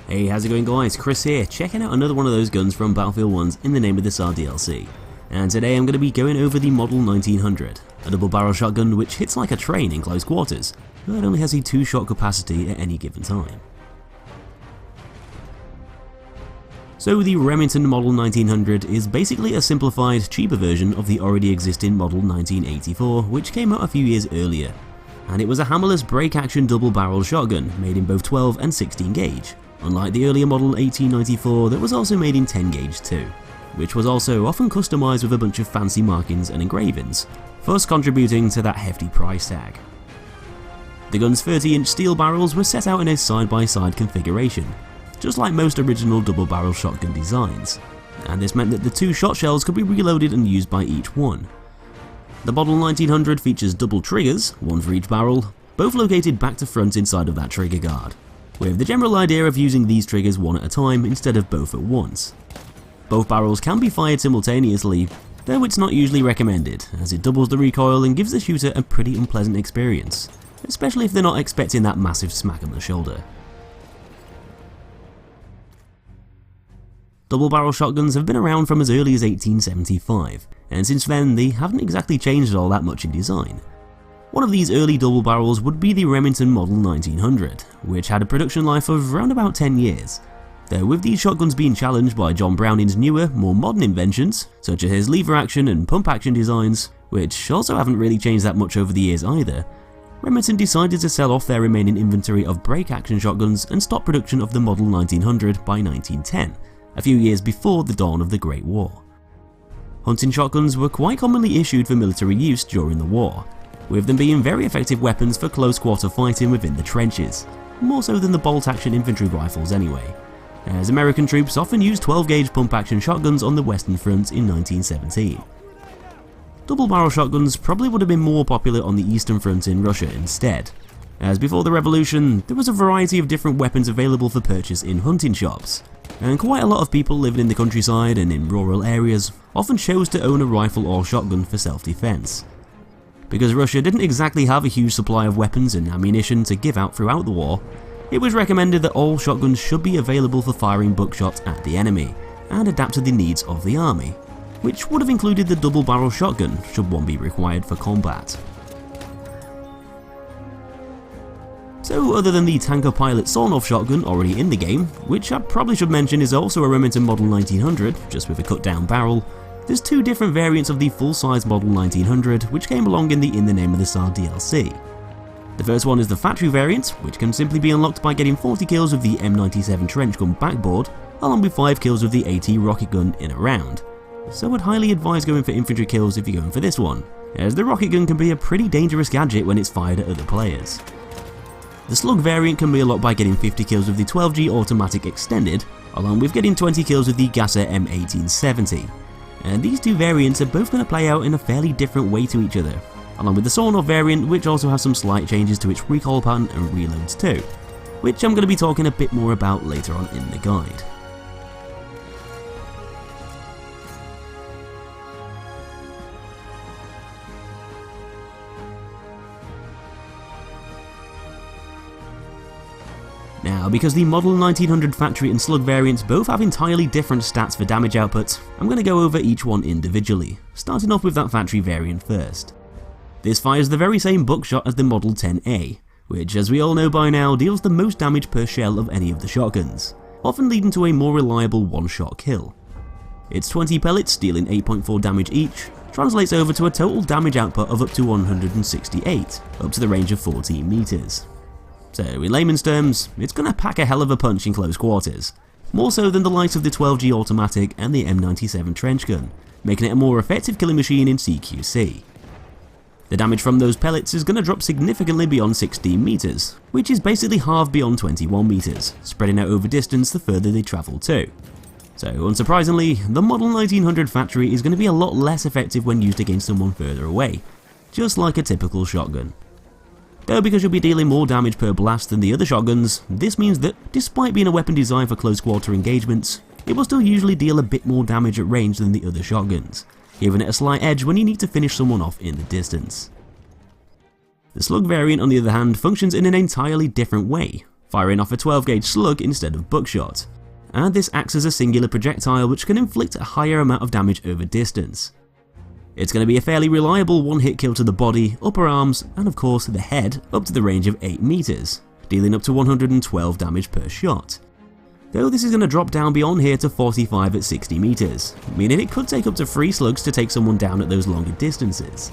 Hey, how's it going guys? Chris here, checking out another one of those guns from Battlefield 1's In the Name of the Tsar DLC. And today I'm going to be going over the Model 1900, a double barrel shotgun which hits like a train in close quarters, but only has a 2-shot capacity at any given time. So the Remington Model 1900 is basically a simplified, cheaper version of the already existing Model 1984, which came out a few years earlier. And it was a hammerless break-action double-barrel shotgun made in both 12 and 16 gauge, unlike the earlier Model 1894 that was also made in 10 gauge too, which was also often customized with a bunch of fancy markings and engravings, thus contributing to that hefty price tag. The gun's 30-inch steel barrels were set out in a side-by-side configuration, just like most original double-barrel shotgun designs, and this meant that the 2 shot shells could be reloaded and used by each one. The Model 1900 features double triggers, one for each barrel, both located back to front inside of that trigger guard, with the general idea of using these triggers one at a time instead of both at once. Both barrels can be fired simultaneously, though it's not usually recommended, as it doubles the recoil and gives the shooter a pretty unpleasant experience, especially if they're not expecting that massive smack on the shoulder. Double-barrel shotguns have been around from as early as 1875, and since then they haven't exactly changed all that much in design. One of these early double barrels would be the Remington Model 1900, which had a production life of around about 10 years. Though with these shotguns being challenged by John Browning's newer, more modern inventions, such as his lever action and pump action designs, which also haven't really changed that much over the years either, Remington decided to sell off their remaining inventory of break action shotguns and stop production of the Model 1900 by 1910. A few years before the dawn of the Great War. Hunting shotguns were quite commonly issued for military use during the war, with them being very effective weapons for close quarter fighting within the trenches, more so than the bolt-action infantry rifles anyway, as American troops often used 12-gauge pump-action shotguns on the Western Front in 1917. Double-barrel shotguns probably would have been more popular on the Eastern Front in Russia instead, as before the revolution there was a variety of different weapons available for purchase in hunting shops, and quite a lot of people living in the countryside and in rural areas often chose to own a rifle or shotgun for self-defense. Because Russia didn't exactly have a huge supply of weapons and ammunition to give out throughout the war, it was recommended that all shotguns should be available for firing buckshot at the enemy, and adapt to the needs of the army, which would have included the double-barrel shotgun should one be required for combat. So other than the Tanker Pilot sawn-off shotgun already in the game, which I probably should mention is also a Remington Model 1900, just with a cut-down barrel, there's 2 different variants of the full-size Model 1900 which came along in the In the Name of the Tsar DLC. The first one is the factory variant, which can simply be unlocked by getting 40 kills with the M97 Trench Gun Backbored, along with 5 kills with the AT rocket gun in a round. So I'd highly advise going for infantry kills if you're going for this one, as the rocket gun can be a pretty dangerous gadget when it's fired at other players. The Slug variant can be unlocked by getting 50 kills with the 12G automatic extended, along with getting 20 kills with the Gasser M1870. And these 2 variants are both going to play out in a fairly different way to each other, along with the sawn-off variant, which also has some slight changes to its recoil pattern and reloads too, which I'm going to be talking a bit more about later on in the guide. Now, because the Model 1900 factory and Slug variants both have entirely different stats for damage output, I'm going to go over each one individually, starting off with that factory variant first. This fires the very same buckshot as the Model 10A, which as we all know by now deals the most damage per shell of any of the shotguns, often leading to a more reliable one-shot kill. Its 20 pellets, dealing 8.4 damage each, translates over to a total damage output of up to 168, up to the range of 14 meters. So in layman's terms, it's going to pack a hell of a punch in close quarters, more so than the likes of the 12G automatic and the M97 Trench Gun, making it a more effective killing machine in CQC. The damage from those pellets is going to drop significantly beyond 16 meters, which is basically half beyond 21 meters, spreading out over distance the further they travel too. So unsurprisingly, the Model 1900 factory is going to be a lot less effective when used against someone further away, just like a typical shotgun. Though because you'll be dealing more damage per blast than the other shotguns, this means that despite being a weapon designed for close quarter engagements, it will still usually deal a bit more damage at range than the other shotguns, giving it a slight edge when you need to finish someone off in the distance. The Slug variant on the other hand functions in an entirely different way, firing off a 12-gauge slug instead of buckshot. And this acts as a singular projectile which can inflict a higher amount of damage over distance. It's going to be a fairly reliable one-hit kill to the body, upper arms, and of course the head up to the range of 8 meters, dealing up to 112 damage per shot. Though this is going to drop down beyond here to 45 at 60 meters, meaning it could take up to 3 slugs to take someone down at those longer distances.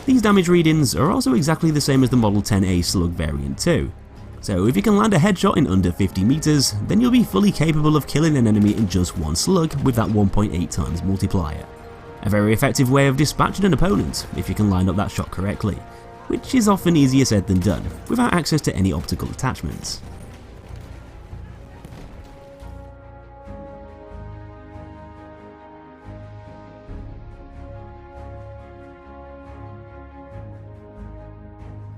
These damage readings are also exactly the same as the Model 10A Slug variant too. So if you can land a headshot in under 50 meters, then you'll be fully capable of killing an enemy in just one slug with that 1.8 times multiplier. A very effective way of dispatching an opponent if you can line up that shot correctly, which is often easier said than done, without access to any optical attachments.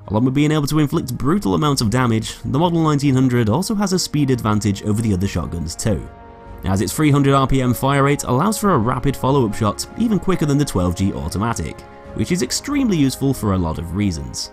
Along with being able to inflict brutal amounts of damage, the Model 1900 also has a speed advantage over the other shotguns too, as its 300 RPM fire rate allows for a rapid follow-up shot even quicker than the 12G automatic, which is extremely useful for a lot of reasons.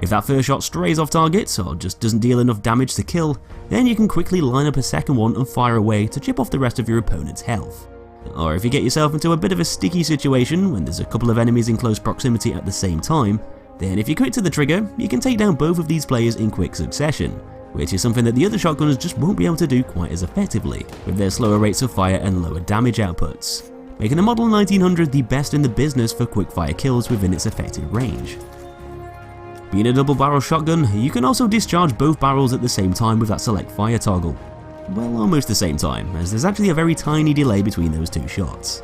If that first shot strays off target or just doesn't deal enough damage to kill, then you can quickly line up a second one and fire away to chip off the rest of your opponent's health. Or if you get yourself into a bit of a sticky situation when there's a couple of enemies in close proximity at the same time, then if you quick to the trigger, you can take down both of these players in quick succession, which is something that the other shotgunners just won't be able to do quite as effectively, with their slower rates of fire and lower damage outputs, making the Model 1900 the best in the business for quick fire kills within its effective range. Being a double barrel shotgun, you can also discharge both barrels at the same time with that select fire toggle. Well, almost the same time, as there's actually a very tiny delay between those two shots.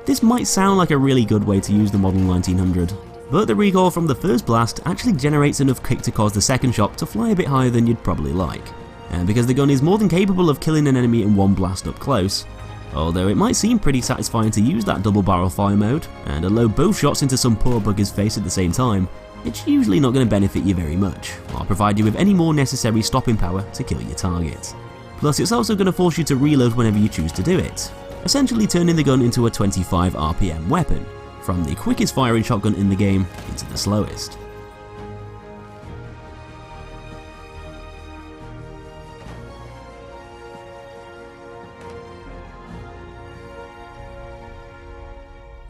This might sound like a really good way to use the Model 1900, but the recoil from the first blast actually generates enough kick to cause the second shot to fly a bit higher than you'd probably like. And because the gun is more than capable of killing an enemy in one blast up close, although it might seem pretty satisfying to use that double barrel fire mode and unload both shots into some poor bugger's face at the same time, it's usually not going to benefit you very much, or provide you with any more necessary stopping power to kill your target. Plus it's also going to force you to reload whenever you choose to do it, essentially turning the gun into a 25 RPM weapon, from the quickest firing shotgun in the game into the slowest.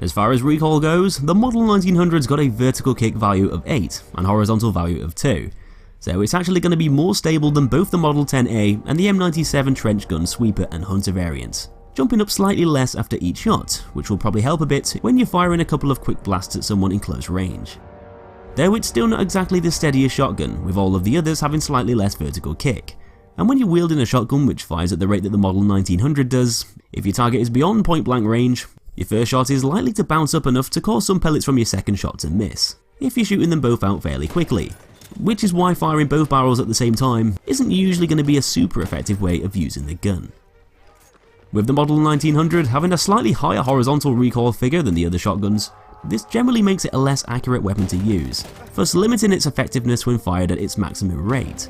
As far as recoil goes, the Model 1900's got a vertical kick value of 8 and horizontal value of 2, so it's actually going to be more stable than both the Model 10A and the M97 Trench Gun Sweeper and Hunter variants, jumping up slightly less after each shot, which will probably help a bit when you're firing a couple of quick blasts at someone in close range. Though it's still not exactly the steadiest shotgun, with all of the others having slightly less vertical kick. And when you're wielding a shotgun which fires at the rate that the Model 1900 does, if your target is beyond point blank range, your first shot is likely to bounce up enough to cause some pellets from your second shot to miss, if you're shooting them both out fairly quickly, which is why firing both barrels at the same time isn't usually going to be a super effective way of using the gun. With the Model 1900 having a slightly higher horizontal recoil figure than the other shotguns, this generally makes it a less accurate weapon to use, thus limiting its effectiveness when fired at its maximum rate.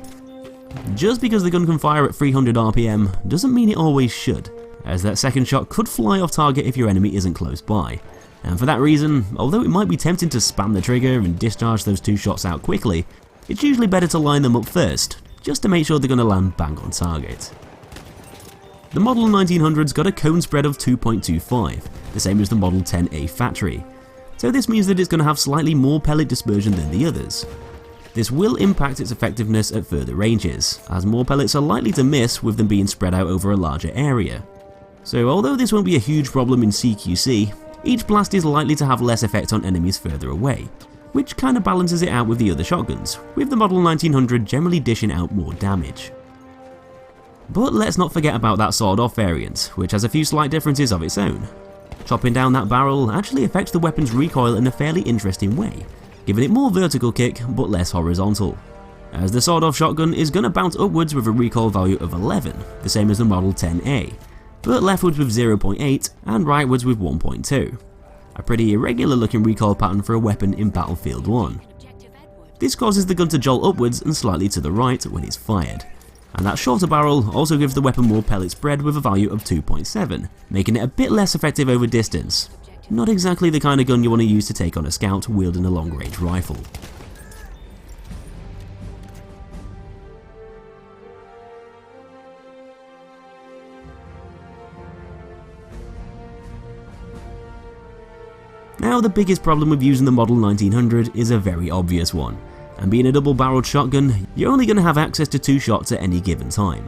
Just because the gun can fire at 300 RPM doesn't mean it always should, as that second shot could fly off target if your enemy isn't close by, and for that reason, although it might be tempting to spam the trigger and discharge those two shots out quickly, it's usually better to line them up first, just to make sure they're going to land bang on target. The Model 1900's got a cone spread of 2.25, the same as the Model 10A factory, so this means that it's going to have slightly more pellet dispersion than the others. This will impact its effectiveness at further ranges, as more pellets are likely to miss with them being spread out over a larger area. So although this won't be a huge problem in CQC, each blast is likely to have less effect on enemies further away, which kinda balances it out with the other shotguns, with the Model 1900 generally dishing out more damage. But let's not forget about that sawed-off variant, which has a few slight differences of its own. Chopping down that barrel actually affects the weapon's recoil in a fairly interesting way, giving it more vertical kick but less horizontal, as the sawed-off shotgun is going to bounce upwards with a recoil value of 11, the same as the Model 10A, but leftwards with 0.8 and rightwards with 1.2. A pretty irregular looking recoil pattern for a weapon in Battlefield 1. This causes the gun to jolt upwards and slightly to the right when it's fired, and that shorter barrel also gives the weapon more pellet spread with a value of 2.7, making it a bit less effective over distance. Not exactly the kind of gun you want to use to take on a scout wielding a long-range rifle. Now, the biggest problem with using the Model 1900 is a very obvious one, and being a double-barreled shotgun, you're only going to have access to 2 shots at any given time,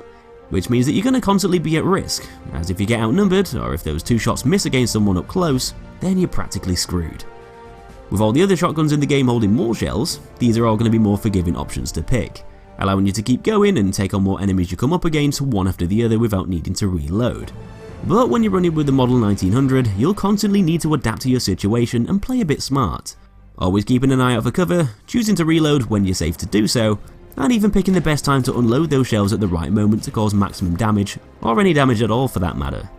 which means that you're going to constantly be at risk, as if you get outnumbered, or if those 2 shots miss against someone up close, then you're practically screwed. With all the other shotguns in the game holding more shells, these are all going to be more forgiving options to pick, allowing you to keep going and take on more enemies you come up against one after the other without needing to reload. But when you're running with the Model 1900, you'll constantly need to adapt to your situation and play a bit smart. Always keeping an eye out for cover, choosing to reload when you're safe to do so, and even picking the best time to unload those shells at the right moment to cause maximum damage, or any damage at all for that matter.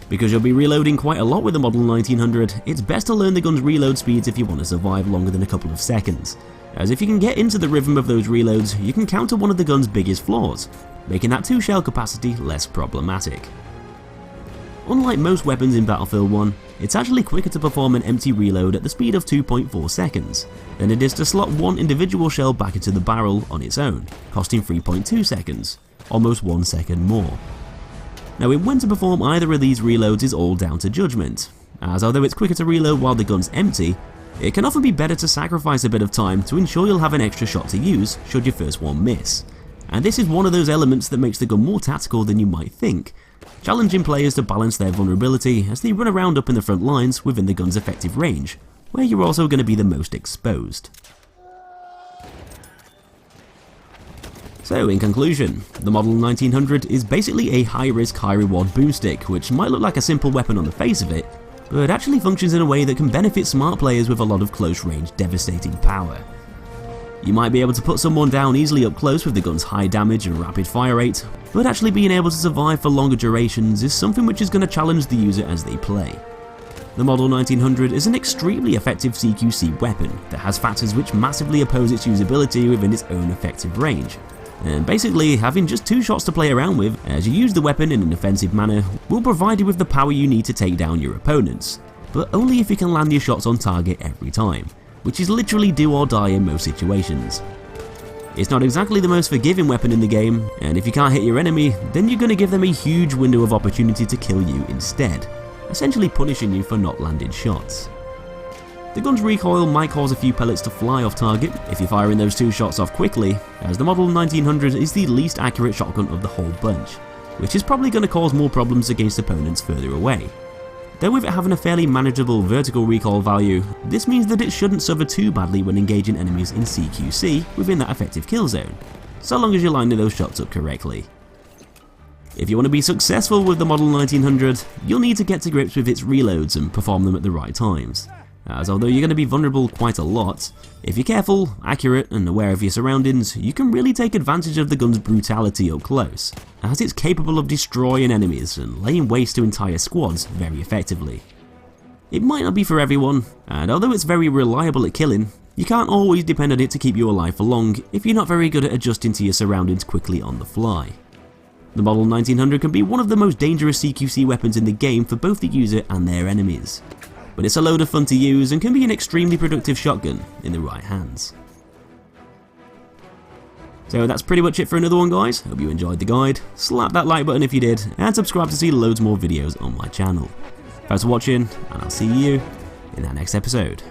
Because you'll be reloading quite a lot with the Model 1900, it's best to learn the gun's reload speeds if you want to survive longer than a couple of seconds, as if you can get into the rhythm of those reloads, you can counter one of the gun's biggest flaws, making that 2 shell capacity less problematic. Unlike most weapons in Battlefield 1, it's actually quicker to perform an empty reload at the speed of 2.4 seconds than it is to slot one individual shell back into the barrel on its own, costing 3.2 seconds, almost 1 second more. Now, when to perform either of these reloads is all down to judgment, as although it's quicker to reload while the gun's empty, it can often be better to sacrifice a bit of time to ensure you'll have an extra shot to use should your first one miss. And this is one of those elements that makes the gun more tactical than you might think, challenging players to balance their vulnerability as they run around up in the front lines within the gun's effective range, where you're also going to be the most exposed. So in conclusion, the Model 1900 is basically a high-risk, high-reward boomstick, which might look like a simple weapon on the face of it, but actually functions in a way that can benefit smart players with a lot of close-range devastating power. You might be able to put someone down easily up close with the gun's high damage and rapid fire rate, but actually being able to survive for longer durations is something which is going to challenge the user as they play. The Model 1900 is an extremely effective CQC weapon that has factors which massively oppose its usability within its own effective range, and basically having just 2 shots to play around with as you use the weapon in an offensive manner will provide you with the power you need to take down your opponents, but only if you can land your shots on target every time, which is literally do or die in most situations. It's not exactly the most forgiving weapon in the game, and if you can't hit your enemy, then you're going to give them a huge window of opportunity to kill you instead, essentially punishing you for not landing shots. The gun's recoil might cause a few pellets to fly off target if you're firing those 2 shots off quickly, as the Model 1900 is the least accurate shotgun of the whole bunch, which is probably going to cause more problems against opponents further away. Though with it having a fairly manageable vertical recoil value, this means that it shouldn't suffer too badly when engaging enemies in CQC within that effective kill zone, so long as you're lining those shots up correctly. If you want to be successful with the Model 1900, you'll need to get to grips with its reloads and perform them at the right times, as although you're going to be vulnerable quite a lot, if you're careful, accurate and aware of your surroundings, you can really take advantage of the gun's brutality up close, as it's capable of destroying enemies and laying waste to entire squads very effectively. It might not be for everyone, and although it's very reliable at killing, you can't always depend on it to keep you alive for long if you're not very good at adjusting to your surroundings quickly on the fly. The Model 1900 can be one of the most dangerous CQC weapons in the game for both the user and their enemies, but it's a load of fun to use and can be an extremely productive shotgun in the right hands. So that's pretty much it for another one, guys. Hope you enjoyed the guide. Slap that like button if you did, and subscribe to see loads more videos on my channel. Thanks for watching, and I'll see you in that next episode.